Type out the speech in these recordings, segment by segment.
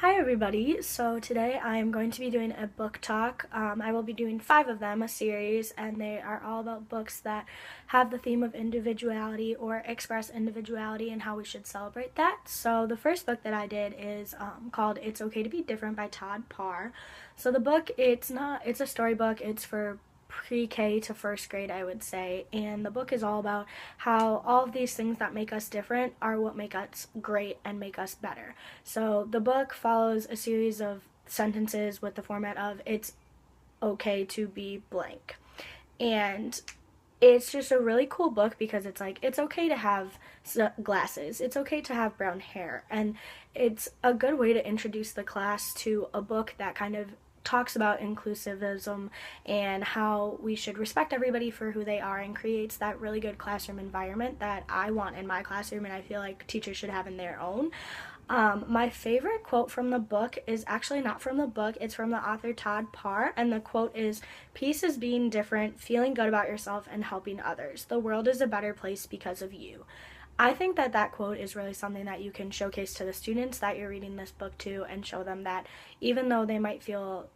Hi everybody, so today I am going to be doing a book talk. I will be doing 5 of them, a series, and they are all about books that have the theme of individuality or express individuality and how we should celebrate that. So the first book that I did is called It's Okay to Be Different by Todd Parr. So the book, it's a storybook, it's for pre-K to first grade, I would say, and the book is all about how all of these things that make us different are what make us great and make us better. So the book follows a series of sentences with the format of it's okay to be blank. And it's just a really cool book because it's like it's okay to have glasses, it's okay to have brown hair, and it's a good way to introduce the class to a book that kind of talks about inclusivism and how we should respect everybody for who they are and creates that really good classroom environment that I want in my classroom and I feel like teachers should have in their own. My favorite quote from the book is actually not from the book, it's from the author Todd Parr, and the quote is, "Peace is being different, feeling good about yourself, and helping others. The world is a better place because of you." I think that that quote is really something that you can showcase to the students that you're reading this book to and show them that even though they might feel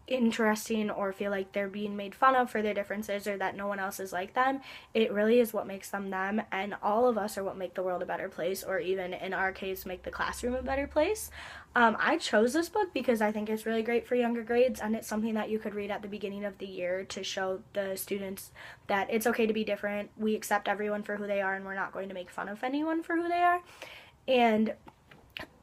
interesting or feel like they're being made fun of for their differences or that no one else is like them, it really is what makes them them, and all of us are what make the world a better place, or even in our case make the classroom a better place. I chose this book because I think it's really great for younger grades, and it's something that you could read at the beginning of the year to show the students that it's okay to be different, we accept everyone for who they are, and we're not going to make fun of anyone for who they are. And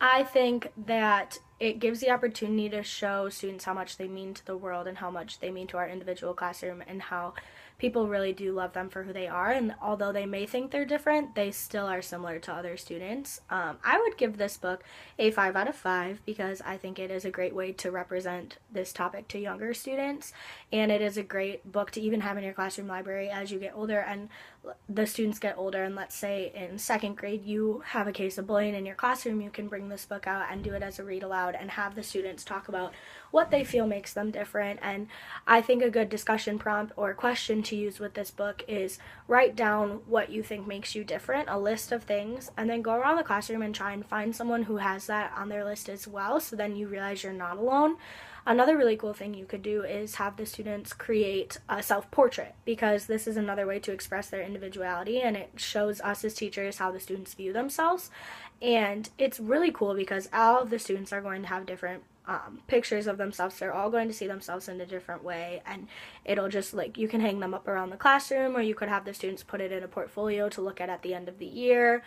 I think that it gives the opportunity to show students how much they mean to the world and how much they mean to our individual classroom and how people really do love them for who they are. And although they may think they're different, they still are similar to other students. I would give this book a 5 out of 5 because I think it is a great way to represent this topic to younger students. And it is a great book to even have in your classroom library as you get older and the students get older. And let's say in second grade you have a case of bullying in your classroom, you can bring this book out and do it as a read aloud and have the students talk about what they feel makes them different. And I think a good discussion prompt or question to use with this book is write down what you think makes you different, a list of things, and then go around the classroom and try and find someone who has that on their list as well, so then you realize you're not alone. Another really cool thing you could do is have the students create a self-portrait, because this is another way to express their individuality and it shows us as teachers how the students view themselves. And it's really cool because all of the students are going to have different pictures of themselves. They're all going to see themselves in a different way, and it'll just like you can hang them up around the classroom, or you could have the students put it in a portfolio to look at the end of the year.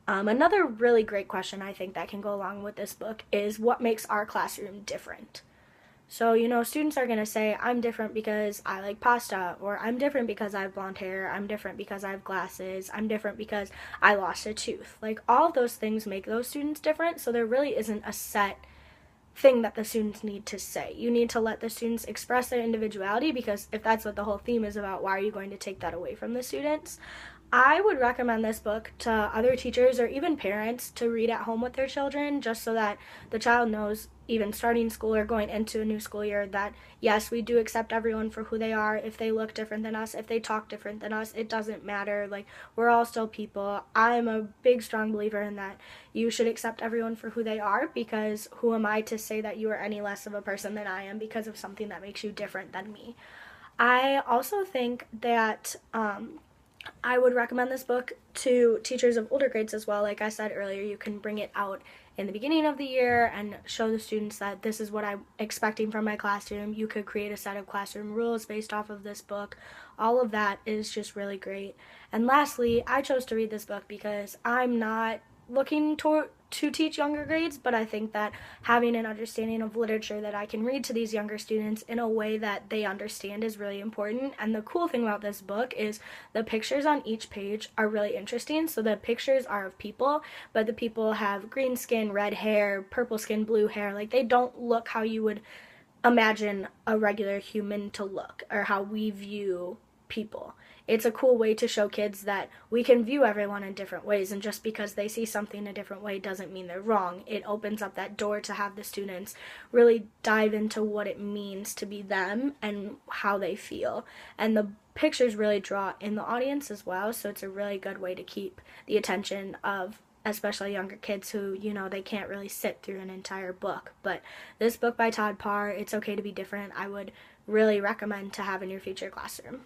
Another really great question I think that can go along with this book is what makes our classroom different. So, students are going to say, I'm different because I like pasta, or I'm different because I have blonde hair, I'm different because I have glasses, I'm different because I lost a tooth. Like, all of those things make those students different, so there really isn't a set thing that the students need to say. You need to let the students express their individuality, because if that's what the whole theme is about, why are you going to take that away from the students? I would recommend this book to other teachers or even parents to read at home with their children, just so that the child knows, even starting school or going into a new school year, that yes, we do accept everyone for who they are. If they look different than us, if they talk different than us, it doesn't matter. Like, we're all still people. I'm a big, strong believer in that you should accept everyone for who they are, because who am I to say that you are any less of a person than I am because of something that makes you different than me? I also think that I would recommend this book to teachers of older grades as well. Like I said earlier, you can bring it out in the beginning of the year and show the students that this is what I'm expecting from my classroom. You could create a set of classroom rules based off of this book. All of that is just really great. And lastly, I chose to read this book because I'm not looking to teach younger grades, but I think that having an understanding of literature that I can read to these younger students in a way that they understand is really important. And the cool thing about this book is the pictures on each page are really interesting. So the pictures are of people, but the people have green skin, red hair, purple skin, blue hair. Like, they don't look how you would imagine a regular human to look, or how we view people. It's a cool way to show kids that we can view everyone in different ways, and just because they see something a different way doesn't mean they're wrong. It opens up that door to have the students really dive into what it means to be them and how they feel. And the pictures really draw in the audience as well, so it's a really good way to keep the attention of especially younger kids who, they can't really sit through an entire book. But this book by Todd Parr, It's Okay to Be Different, I would really recommend to have in your future classroom.